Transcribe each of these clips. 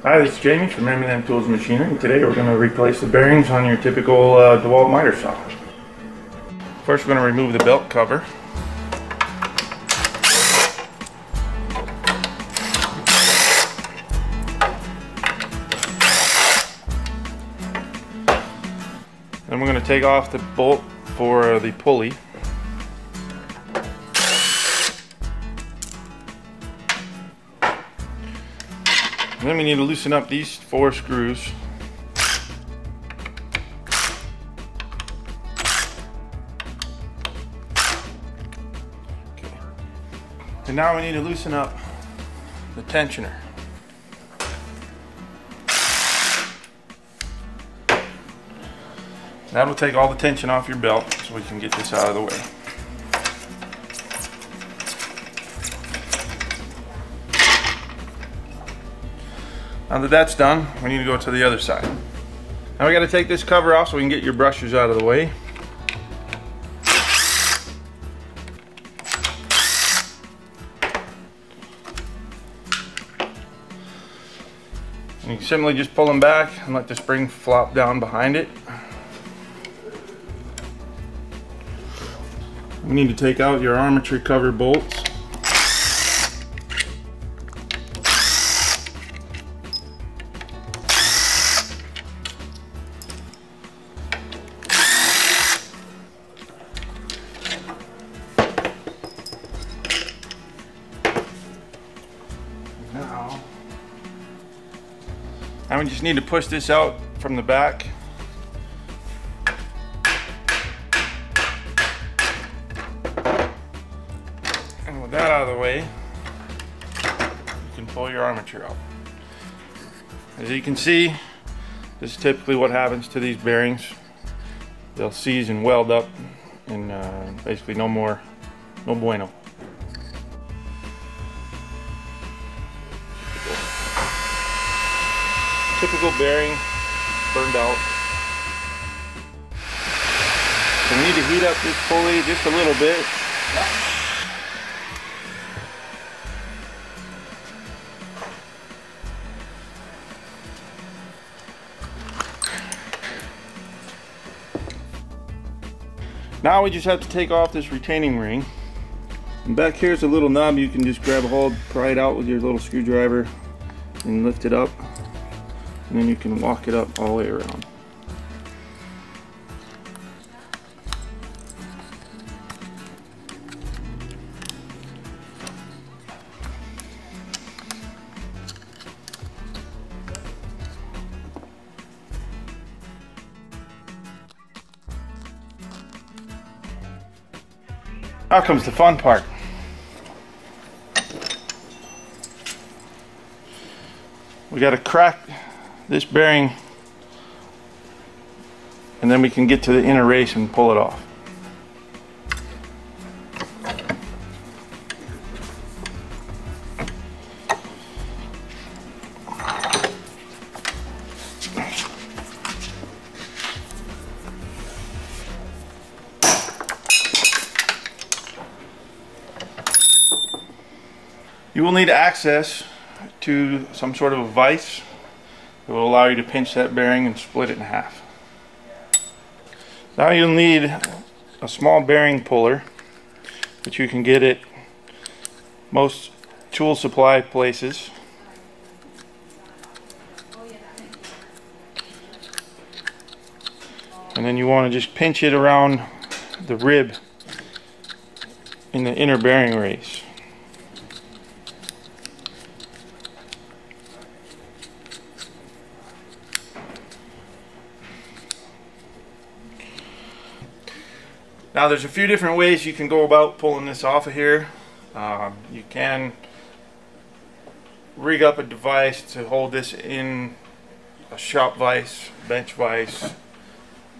Hi, this is Jamie from M&M Tools and Machinery, and today we're going to replace the bearings on your typical DeWALT Miter Saw. First we're going to remove the belt cover. Then we're going to take off the bolt for the pulley. And then we need to loosen up these 4 screws. Okay. And now we need to loosen up the tensioner. That will take all the tension off your belt so we can get this out of the way. Now that that's done, we need to go to the other side. Now we got to take this cover off so we can get your brushes out of the way. And you can simply just pull them back and let the spring flop down behind it. We need to take out your armature cover bolts. Now we just need to push this out from the back. And with that out of the way, you can pull your armature out. As you can see, this is typically what happens to these bearings. They'll seize and weld up, and basically no bueno. Typical bearing burned out. So we need to heat up this pulley just a little bit. Now we just have to take off this retaining ring. And back here's a little knob you can just grab a hold, pry it out with your little screwdriver and lift it up. And then you can walk it up all the way around. Now comes the fun part. We got to crack this bearing, and then we can get to the inner race and pull it off. You will need access to some sort of a vise that will allow you to pinch that bearing and split it in half. Now you'll need a small bearing puller, which you can get at most tool supply places. And then you want to just pinch it around the rib in the inner bearing race. Now there's a few different ways you can go about pulling this off of here. You can rig up a device to hold this in a shop vise, bench vise.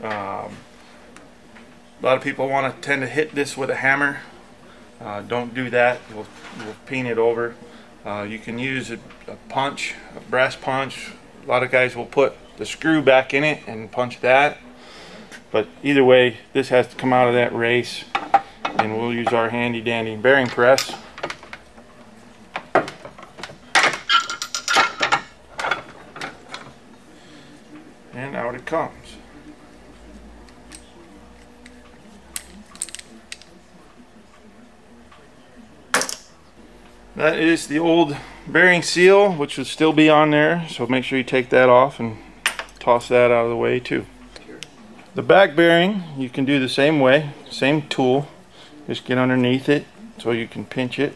A lot of people tend to hit this with a hammer. Don't do that. You'll peen it over. You can use a punch, a brass punch. A lot of guys will put the screw back in it and punch that. But either way, this has to come out of that race, and we'll use our handy dandy bearing press. comes. That is the old bearing seal, which would still be on there, so make sure you take that off and toss that out of the way too. The back bearing, you can do the same way, same tool. Just get underneath it so you can pinch it.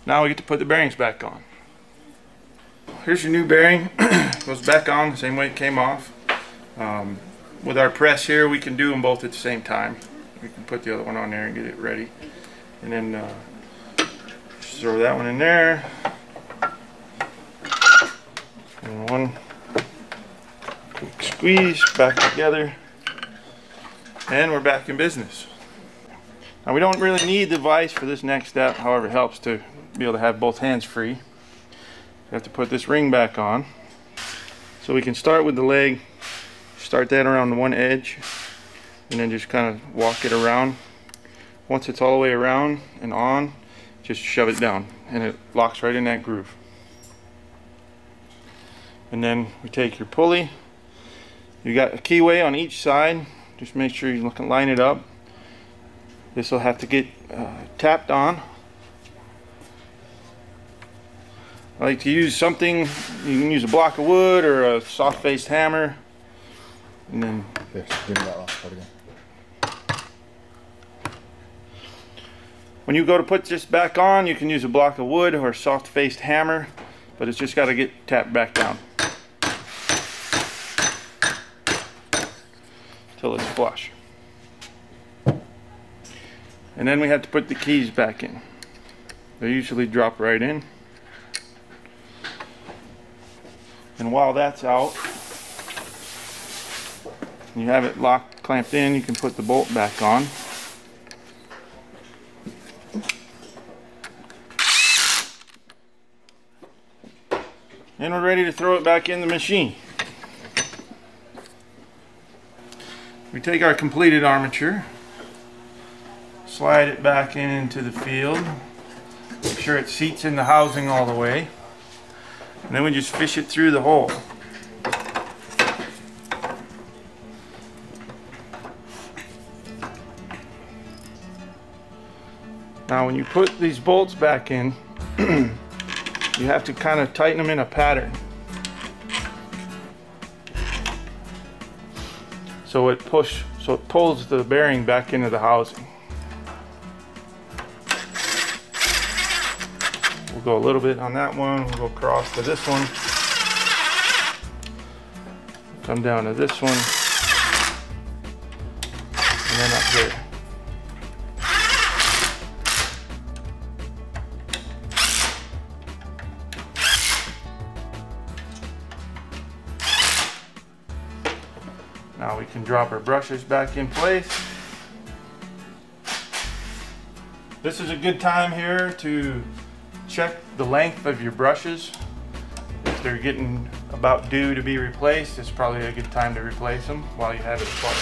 Now we get to put the bearings back on. Here's your new bearing. Goes back on the same way it came off. With our press here, we can do them both at the same time. We can put the other one on there and get it ready. And then just throw that one in there. And one quick squeeze back together. And we're back in business. Now we don't really need the vise for this next step, however it helps to be able to have both hands free. You have to put this ring back on. So we can start with the leg, start that around the one edge, and then just kind of walk it around. Once it's all the way around and on, just shove it down and it locks right in that groove. And then we take your pulley. You got a keyway on each side, just make sure you line it up. This will have to get tapped on. I like to use something, you can use a block of wood or a soft faced hammer. And then yes, give me that last part again. When you go to put this back on, you can use a block of wood or a soft faced hammer, but it's just got to get tapped back down till it's flush. And then we have to put the keys back in. They usually drop right in. And while that's out, you have it locked, clamped in, you can put the bolt back on. And we're ready to throw it back in the machine. We take our completed armature, slide it back into the field, make sure it seats in the housing all the way, and then we just fish it through the hole. Now when you put these bolts back in, you have to kind of tighten them in a pattern. So it pulls the bearing back into the housing. We'll go a little bit on that one, we'll go across to this one, come down to this one, and then up here. Now we can drop our brushes back in place. This is a good time here to check the length of your brushes. If they're getting about due to be replaced, it's probably a good time to replace them while you have it apart.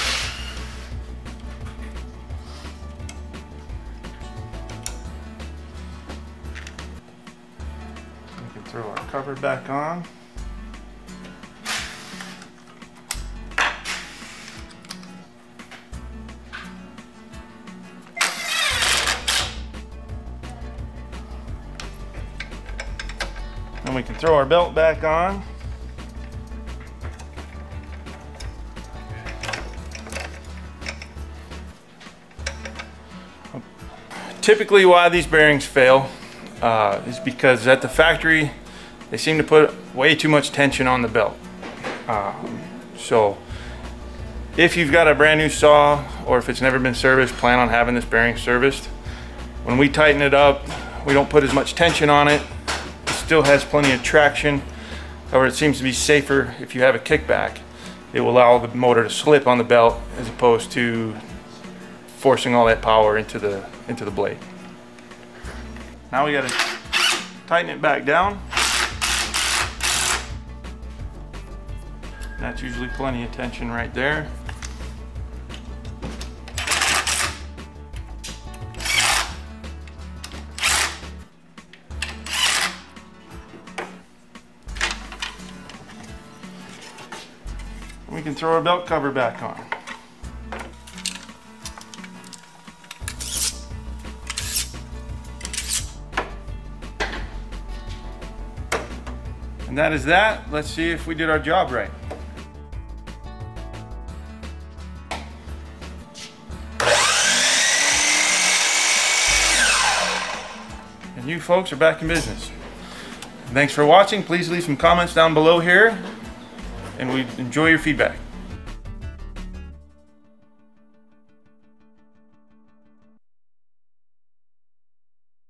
We can throw our cover back on. And we can throw our belt back on. Typically why these bearings fail is because at the factory they seem to put way too much tension on the belt. So if you've got a brand new saw or if it's never been serviced, plan on having this bearing serviced. When we tighten it up, we don't put as much tension on it. Still has plenty of traction. However, it seems to be safer if you have a kickback. It will allow the motor to slip on the belt as opposed to forcing all that power into the blade. Now we got to tighten it back down. That's usually plenty of tension right there. We can throw our belt cover back on. And that is that. Let's see if we did our job right. And you folks are back in business. Thanks for watching. Please leave some comments down below here, and we enjoy your feedback.